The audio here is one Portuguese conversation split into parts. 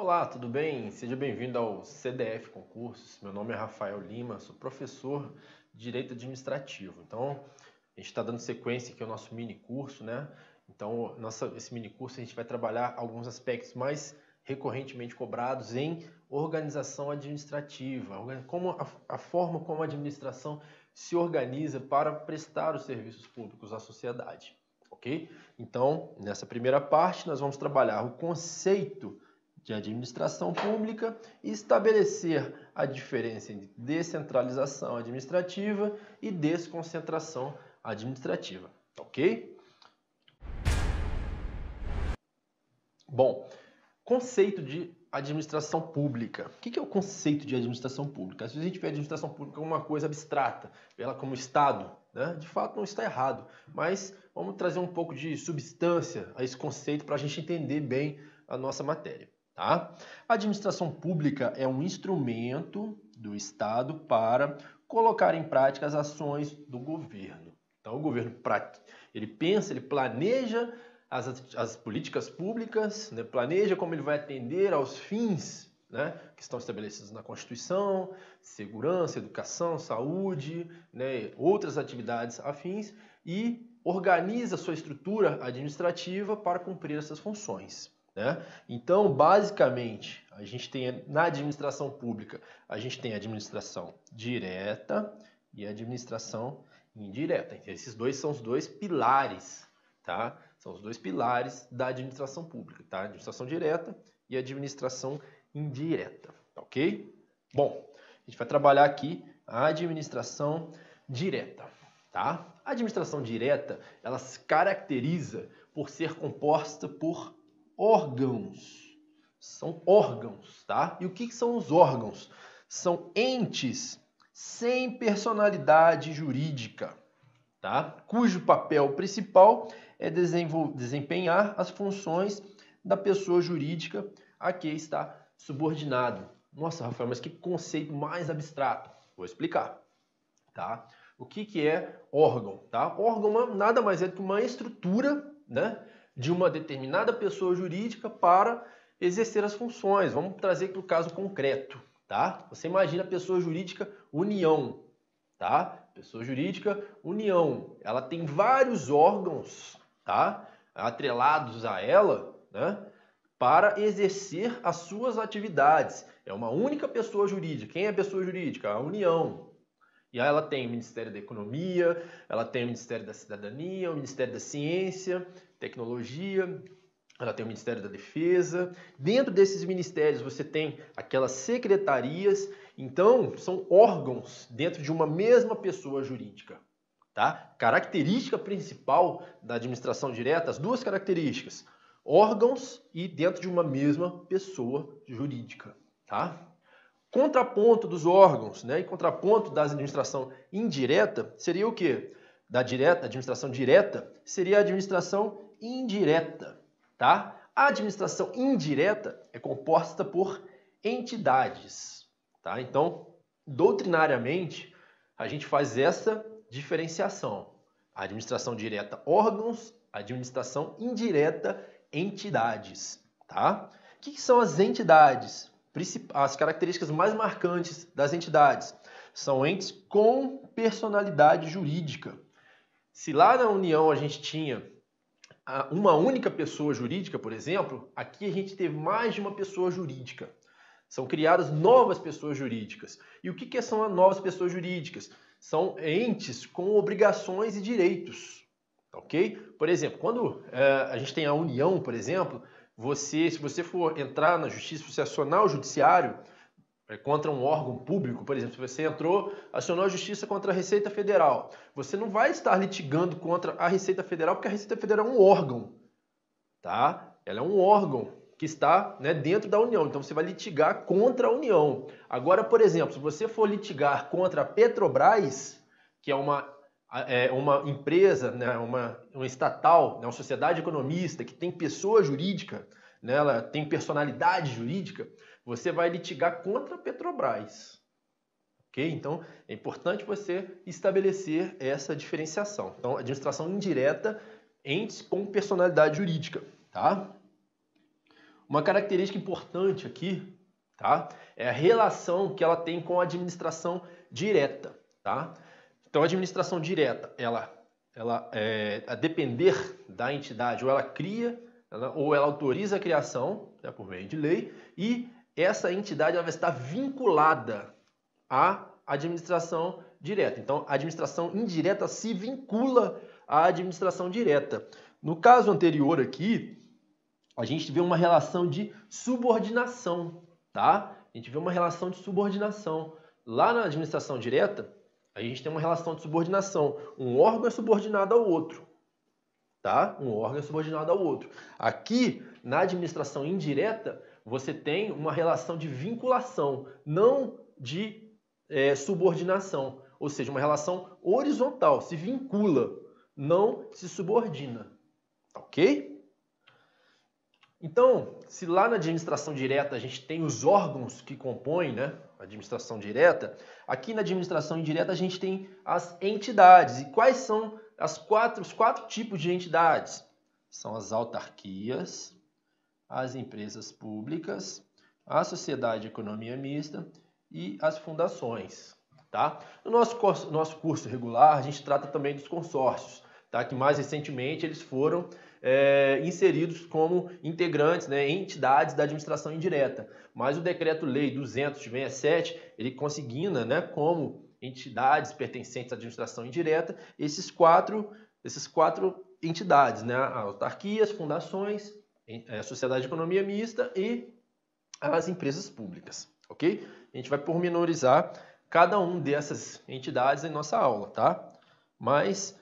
Olá, tudo bem? Seja bem-vindo ao CDF Concursos. Meu nome é Rafael Lima, sou professor de Direito Administrativo. Então, a gente está dando sequência aqui ao nosso mini curso, né? Então, esse mini curso a gente vai trabalhar alguns aspectos mais recorrentemente cobrados em organização administrativa, como a forma como a administração se organiza para prestar os serviços públicos à sociedade, ok? Então, nessa primeira parte, nós vamos trabalhar o conceito de administração pública e estabelecer a diferença entre descentralização administrativa e desconcentração administrativa, ok? Bom, conceito de administração pública. O que é o conceito de administração pública? Às vezes a gente vê a administração pública como uma coisa abstrata, ela como Estado, né? De fato não está errado, mas vamos trazer um pouco de substância a esse conceito para a gente entender bem a nossa matéria. Tá? A administração pública é um instrumento do Estado para colocar em prática as ações do governo. Então, o governo ele pensa, ele planeja as políticas públicas, né? Planeja como ele vai atender aos fins, né, que estão estabelecidos na Constituição, segurança, educação, saúde, né, outras atividades afins, e organiza sua estrutura administrativa para cumprir essas funções. Né? Então, basicamente, a gente tem na administração pública, a gente tem a administração direta e a administração indireta. Esses dois são os dois pilares, tá? São os dois pilares da administração pública, tá? Administração direta e administração indireta, ok? Bom, a gente vai trabalhar aqui a administração direta, tá? A administração direta, ela se caracteriza por ser composta por órgãos. São órgãos, tá? E o que são os órgãos? São entes sem personalidade jurídica, tá? Cujo papel principal é desempenhar as funções da pessoa jurídica a que está subordinado. Nossa, Rafael, mas que conceito mais abstrato. Vou explicar, tá? O que é órgão, tá? Órgão nada mais é do que uma estrutura, né, de uma determinada pessoa jurídica para exercer as funções. Vamos trazer para o caso concreto, tá? Você imagina a pessoa jurídica União, tá? Pessoa jurídica União. Ela tem vários órgãos, tá? Atrelados a ela, né? Para exercer as suas atividades. É uma única pessoa jurídica. Quem é a pessoa jurídica? A União. E aí ela tem o Ministério da Economia, ela tem o Ministério da Cidadania, o Ministério da Ciência, Tecnologia, ela tem o Ministério da Defesa. Dentro desses ministérios você tem aquelas secretarias. Então, são órgãos dentro de uma mesma pessoa jurídica. Tá? Característica principal da administração direta, as duas características, órgãos e dentro de uma mesma pessoa jurídica. Tá? Contraponto dos órgãos, né, e contraponto da administração indireta seria o quê? Da administração direta seria a administração indireta, tá? A administração indireta é composta por entidades, tá? Então, doutrinariamente, a gente faz essa diferenciação. A administração direta, órgãos, a administração indireta, entidades, tá? O que são as entidades? As características mais marcantes das entidades são entes com personalidade jurídica. Se lá na União a gente tinha uma única pessoa jurídica, por exemplo, aqui a gente teve mais de uma pessoa jurídica. São criadas novas pessoas jurídicas. E o que são as novas pessoas jurídicas? São entes com obrigações e direitos. Ok? Por exemplo, quando a gente tem a União, por exemplo, se você for entrar na justiça, se você acionar o judiciário contra um órgão público, por exemplo, se você acionou a justiça contra a Receita Federal, você não vai estar litigando contra a Receita Federal, porque a Receita Federal é um órgão, tá? Ela é um órgão que está, né, dentro da União, então você vai litigar contra a União. Agora, por exemplo, se você for litigar contra a Petrobras, que é uma empresa, né, uma estatal, né, uma sociedade economista que tem pessoa jurídica, né, ela tem personalidade jurídica, você vai litigar contra a Petrobras. Ok? Então, é importante você estabelecer essa diferenciação. Então, administração indireta, entes com personalidade jurídica. Tá? Uma característica importante aqui, tá? É a relação que ela tem com a administração direta, tá? Então, a administração direta, a depender da entidade, ou ela cria, ou ela autoriza a criação, né, por meio de lei, e essa entidade ela vai estar vinculada à administração direta. Então, a administração indireta se vincula à administração direta. No caso anterior aqui, a gente vê uma relação de subordinação, tá? A gente vê uma relação de subordinação. Lá na administração direta, a gente tem uma relação de subordinação. Um órgão é subordinado ao outro, tá? Um órgão é subordinado ao outro. Aqui, na administração indireta, você tem uma relação de vinculação, não de subordinação. Ou seja, uma relação horizontal, se vincula, não se subordina. Ok? Então, se lá na administração direta a gente tem os órgãos que compõem, né, a administração direta, aqui na administração indireta a gente tem as entidades. E quais são os quatro tipos de entidades? São as autarquias, as empresas públicas, a sociedade de economia mista e as fundações. Tá? No nosso curso regular, a gente trata também dos consórcios, tá? Que mais recentemente eles foram inseridos como integrantes, né, entidades da administração indireta. Mas o Decreto-Lei 200 de 67, ele consigna, né, como entidades pertencentes à administração indireta esses quatro entidades, né, autarquias, fundações, a sociedade de economia mista e as empresas públicas. Ok? A gente vai pormenorizar cada um dessas entidades em nossa aula, tá? Mas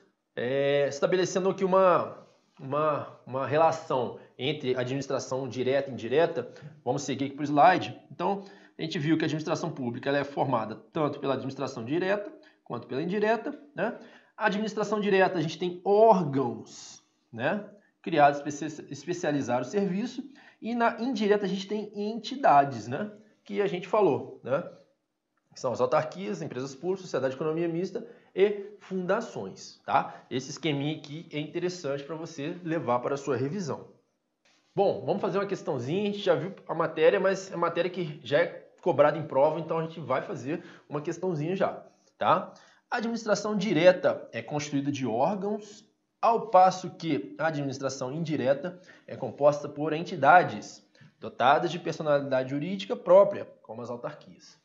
estabelecendo aqui uma relação entre administração direta e indireta, vamos seguir aqui para o slide. Então, a gente viu que a administração pública ela é formada tanto pela administração direta quanto pela indireta, né? A administração direta, a gente tem órgãos, né, criados para especializar o serviço, e na indireta a gente tem entidades, né, que a gente falou, né? São as autarquias, empresas públicas, sociedade de economia mista e fundações, tá? Esse esqueminha aqui é interessante para você levar para a sua revisão. Bom, vamos fazer uma questãozinha. A gente já viu a matéria, mas é matéria que já é cobrada em prova, então a gente vai fazer uma questãozinha já, tá? A administração direta é constituída de órgãos, ao passo que a administração indireta é composta por entidades dotadas de personalidade jurídica própria, como as autarquias.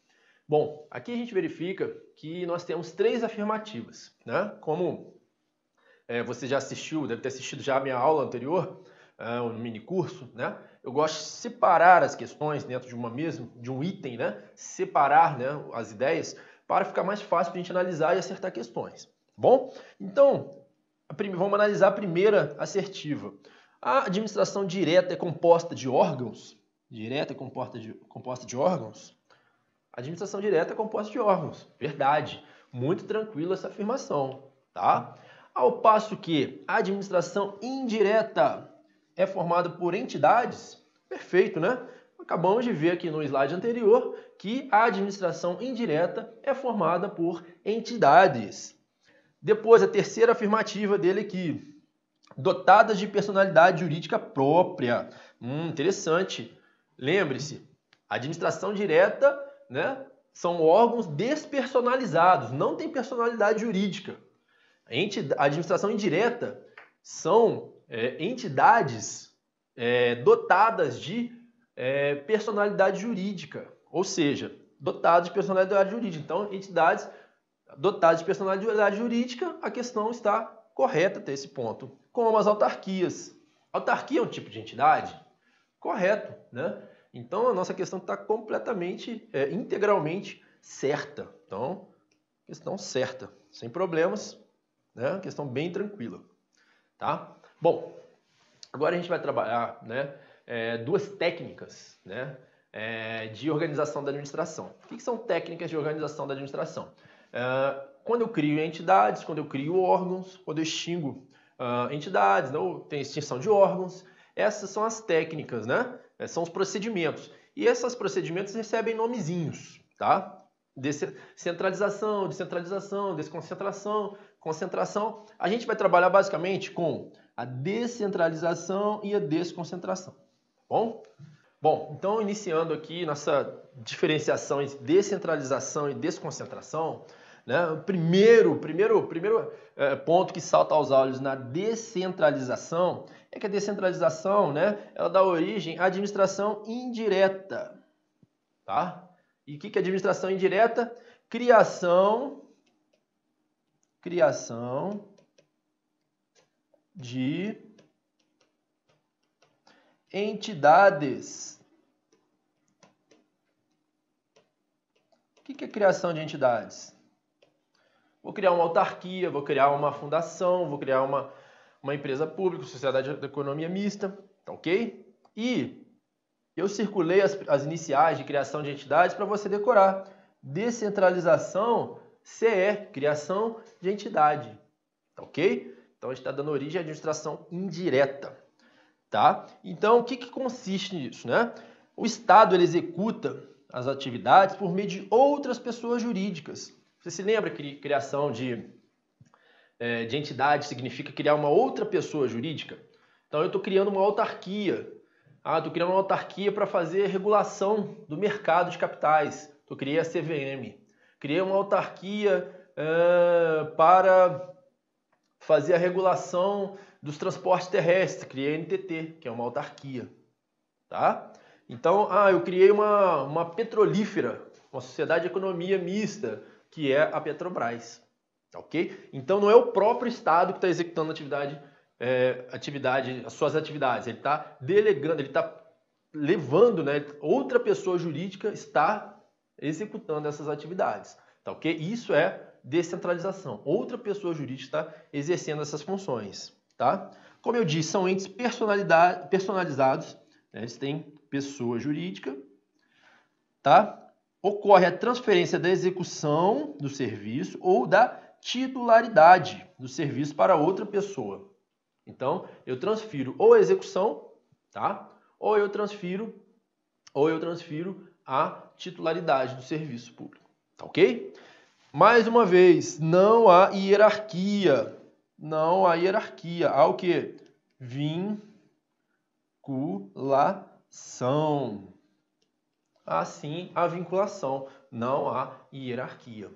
Bom, aqui a gente verifica que nós temos três afirmativas, né? Como você já assistiu, deve ter assistido já a minha aula anterior, no mini curso, né? Eu gosto de separar as questões dentro de um item, né? Separar, né, as ideias para ficar mais fácil para a gente analisar e acertar questões. Bom, então, vamos analisar a primeira assertiva. A administração direta é composta de órgãos? Direta é composta de órgãos? A administração direta é composta de órgãos. Verdade. Muito tranquila essa afirmação, tá? Ao passo que a administração indireta é formada por entidades. Perfeito, né? Acabamos de ver aqui no slide anterior que a administração indireta é formada por entidades. Depois, a terceira afirmativa dele aqui. Dotadas de personalidade jurídica própria. Interessante. Lembre-se, a administração direta, né, são órgãos despersonalizados, não tem personalidade jurídica. A administração indireta são entidades dotadas de personalidade jurídica, ou seja, dotadas de personalidade jurídica. Então, entidades dotadas de personalidade jurídica, a questão está correta até esse ponto. Como as autarquias. Autarquia é um tipo de entidade? Correto, né? Então, a nossa questão está completamente, integralmente certa. Então, questão certa, sem problemas, né? Questão bem tranquila, tá? Bom, agora a gente vai trabalhar, né, duas técnicas, né, de organização da administração. O que são técnicas de organização da administração? Quando eu crio entidades, quando eu crio órgãos, quando eu extingo entidades, não tem extinção de órgãos, essas são as técnicas, né? São os procedimentos. E esses procedimentos recebem nomezinhos, tá? Centralização, descentralização, desconcentração, concentração. A gente vai trabalhar basicamente com a descentralização e a desconcentração, Bom? Bom, então iniciando aqui nossa diferenciação entre descentralização e desconcentração, né? O primeiro ponto que salta aos olhos na descentralização é que a descentralização, né, ela dá origem à administração indireta, tá? E o que é administração indireta? Criação de entidades. O que é criação de entidades? Vou criar uma autarquia, vou criar uma fundação, vou criar uma empresa pública, sociedade de economia mista, tá ok? E eu circulei as iniciais de criação de entidades para você decorar. Descentralização, CE, criação de entidade, tá ok? Então a gente está dando origem à administração indireta, tá? Então o que consiste nisso, né? O Estado ele executa as atividades por meio de outras pessoas jurídicas. Você se lembra que criação de entidade significa criar uma outra pessoa jurídica? Então eu estou criando uma autarquia. Estou criando uma autarquia para fazer regulação do mercado de capitais. Eu criei a CVM. Criei uma autarquia para fazer a regulação dos transportes terrestres. Criei a NTT, que é uma autarquia. Tá? Então, eu criei uma petrolífera, uma sociedade de economia mista, que é a Petrobras. Ok? Então, não é o próprio Estado que está executando as suas atividades. Ele está delegando, ele está levando, né? Outra pessoa jurídica está executando essas atividades. Tá ok? Isso é descentralização. Outra pessoa jurídica está exercendo essas funções. Tá? Como eu disse, são entes personalizados. Né? Eles têm pessoa jurídica. Tá? Ocorre a transferência da execução do serviço ou da titularidade do serviço para outra pessoa. Então, eu transfiro ou a execução, tá? Ou eu transfiro a titularidade do serviço público, tá ok? Mais uma vez, não há hierarquia. Não há hierarquia. Há o quê? Vinculação. Assim, a vinculação. Não há hierarquia.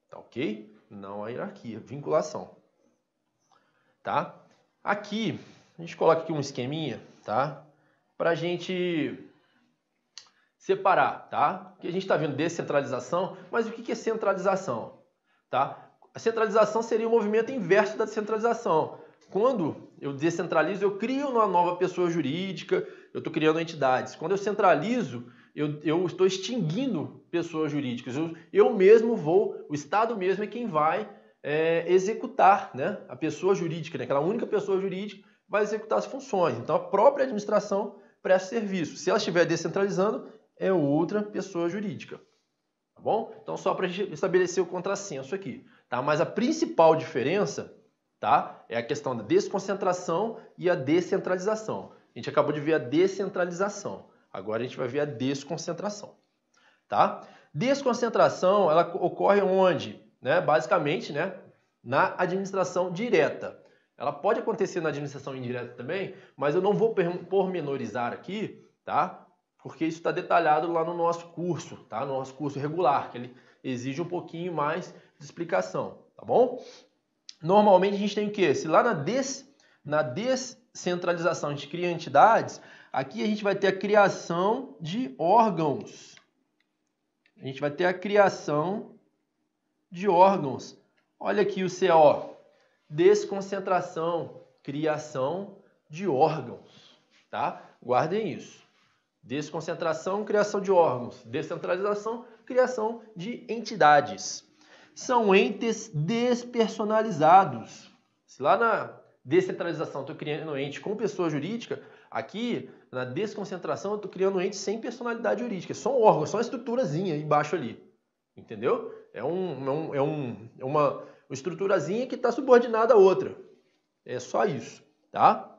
Tá ok? Não há hierarquia. Vinculação. Tá? Aqui, a gente coloca aqui um esqueminha, tá? Pra gente separar, tá? Que a gente está vendo descentralização, mas o que é centralização? Tá? A centralização seria o movimento inverso da descentralização. Quando eu descentralizo, eu crio uma nova pessoa jurídica, eu estou criando entidades. Quando eu centralizo, eu estou extinguindo pessoas jurídicas. Eu mesmo o Estado mesmo é quem vai executar, né? A pessoa jurídica, né? Aquela única pessoa jurídica vai executar as funções. Então, a própria administração presta serviço. Se ela estiver descentralizando, é outra pessoa jurídica. Tá bom? Então, só para a gente estabelecer o contrassenso aqui. Tá? Mas a principal diferença, tá, é a questão da desconcentração e a descentralização. A gente acabou de ver a descentralização. Agora a gente vai ver a desconcentração. Tá? Desconcentração, ela ocorre onde? Né? Basicamente, né? Na administração direta. Ela pode acontecer na administração indireta também, mas eu não vou pormenorizar aqui, tá? Porque isso está detalhado lá no nosso curso, tá? No nosso curso regular, que ele exige um pouquinho mais de explicação, tá bom? Normalmente a gente tem o quê? Se lá na descentralização a gente cria entidades, aqui a gente vai ter a criação de órgãos. A gente vai ter a criação de órgãos. Olha aqui o CO. Desconcentração, criação de órgãos. Tá? Guardem isso. Desconcentração, criação de órgãos. Descentralização, criação de entidades. São entes despersonalizados. Se lá na descentralização eu estou criando um ente com pessoa jurídica, aqui na desconcentração eu estou criando um ente sem personalidade jurídica. É só um órgão, só uma estruturazinha embaixo ali. Entendeu? É uma estruturazinha que está subordinada a outra. É só isso. Tá?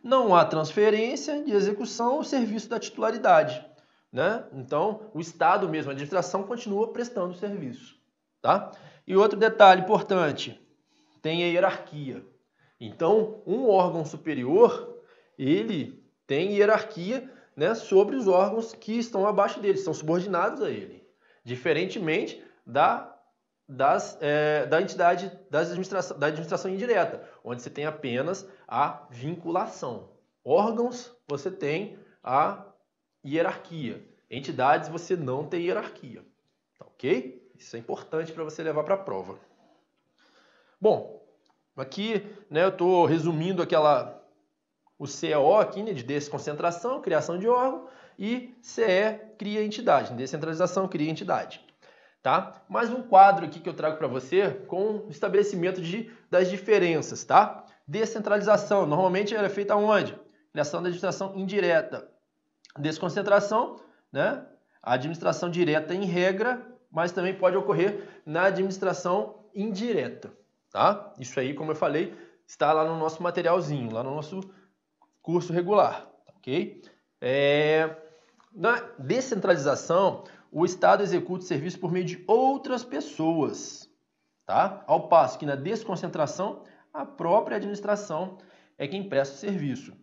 Não há transferência de execução ao serviço da titularidade. Né? Então, o Estado mesmo, a administração, continua prestando o serviço. Tá? E outro detalhe importante, tem a hierarquia. Então, um órgão superior, ele tem hierarquia, né, sobre os órgãos que estão abaixo dele, são subordinados a ele. Diferentemente da administração indireta, onde você tem apenas a vinculação. Órgãos, você tem a hierarquia. Entidades, você não tem hierarquia. Tá, ok? Isso é importante para você levar para a prova. Bom, aqui, né, eu estou resumindo o CEO aqui, né, de desconcentração, criação de órgão, e CE, cria entidade. Descentralização, cria entidade. Tá? Mais um quadro aqui que eu trago para você com o estabelecimento das diferenças. Tá? Descentralização, normalmente ela é feita onde? Criação da administração indireta. Desconcentração, né? A administração direta em regra, mas também pode ocorrer na administração indireta. Tá? Isso aí, como eu falei, está lá no nosso materialzinho, lá no nosso curso regular. Ok? Na descentralização, o Estado executa o serviço por meio de outras pessoas, tá? Ao passo que na desconcentração, a própria administração é quem presta o serviço.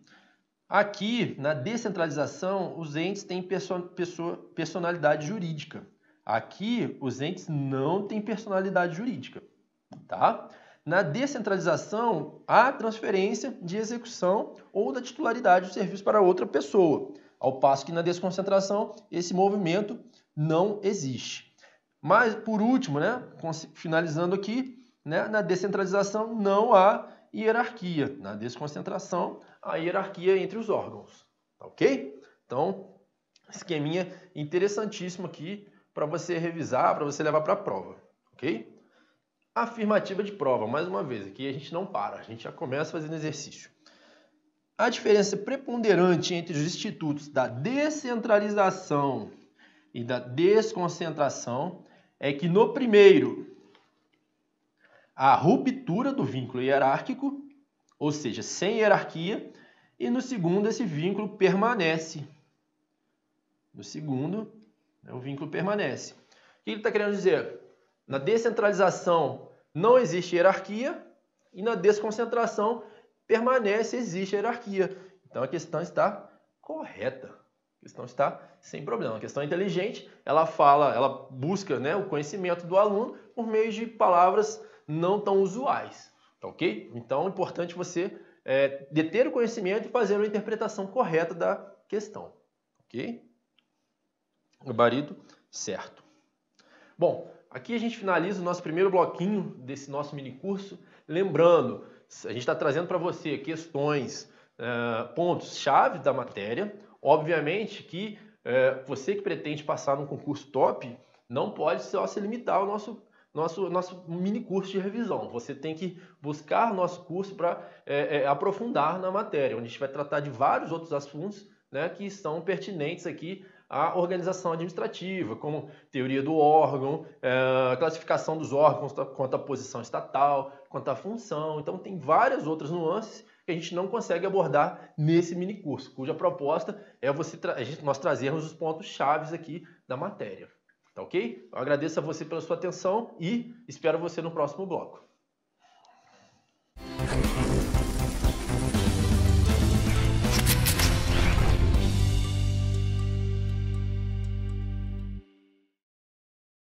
Aqui, na descentralização, os entes têm personalidade jurídica. Aqui, os entes não têm personalidade jurídica, tá? Na descentralização, há transferência de execução ou da titularidade do serviço para outra pessoa. Ao passo que na desconcentração, esse movimento não existe. Mas, por último, né, finalizando aqui, né, na descentralização não há hierarquia. Na desconcentração, há hierarquia entre os órgãos. Tá, ok? Então, esqueminha interessantíssimo aqui para você revisar, para você levar para a prova. Ok? Afirmativa de prova. Mais uma vez, aqui a gente não para. A gente já começa fazendo exercício. A diferença preponderante entre os institutos da descentralização e da desconcentração é que no primeiro, há ruptura do vínculo hierárquico, ou seja, sem hierarquia, e no segundo esse vínculo permanece. No segundo, o vínculo permanece. O que ele está querendo dizer? Na descentralização não existe hierarquia e na desconcentração existe hierarquia. Então a questão está correta. A questão está sem problema. A questão é inteligente, ela busca, né, o conhecimento do aluno por meio de palavras não tão usuais. Tá, ok? Então é importante você deter o conhecimento e fazer uma interpretação correta da questão. Ok? Gabarito certo. Bom, aqui a gente finaliza o nosso primeiro bloquinho desse nosso mini curso. Lembrando, a gente está trazendo para você questões, pontos-chave da matéria. Obviamente que você que pretende passar num concurso top não pode só se limitar ao nosso mini curso de revisão. Você tem que buscar nosso curso para aprofundar na matéria, onde a gente vai tratar de vários outros assuntos, né, que são pertinentes aqui à organização administrativa, como teoria do órgão, classificação dos órgãos quanto à posição estatal, quanto à função. Então tem várias outras nuances que a gente não consegue abordar nesse mini curso, cuja proposta é nós trazermos os pontos-chave aqui da matéria. Tá, ok? Eu agradeço a você pela sua atenção e espero você no próximo bloco.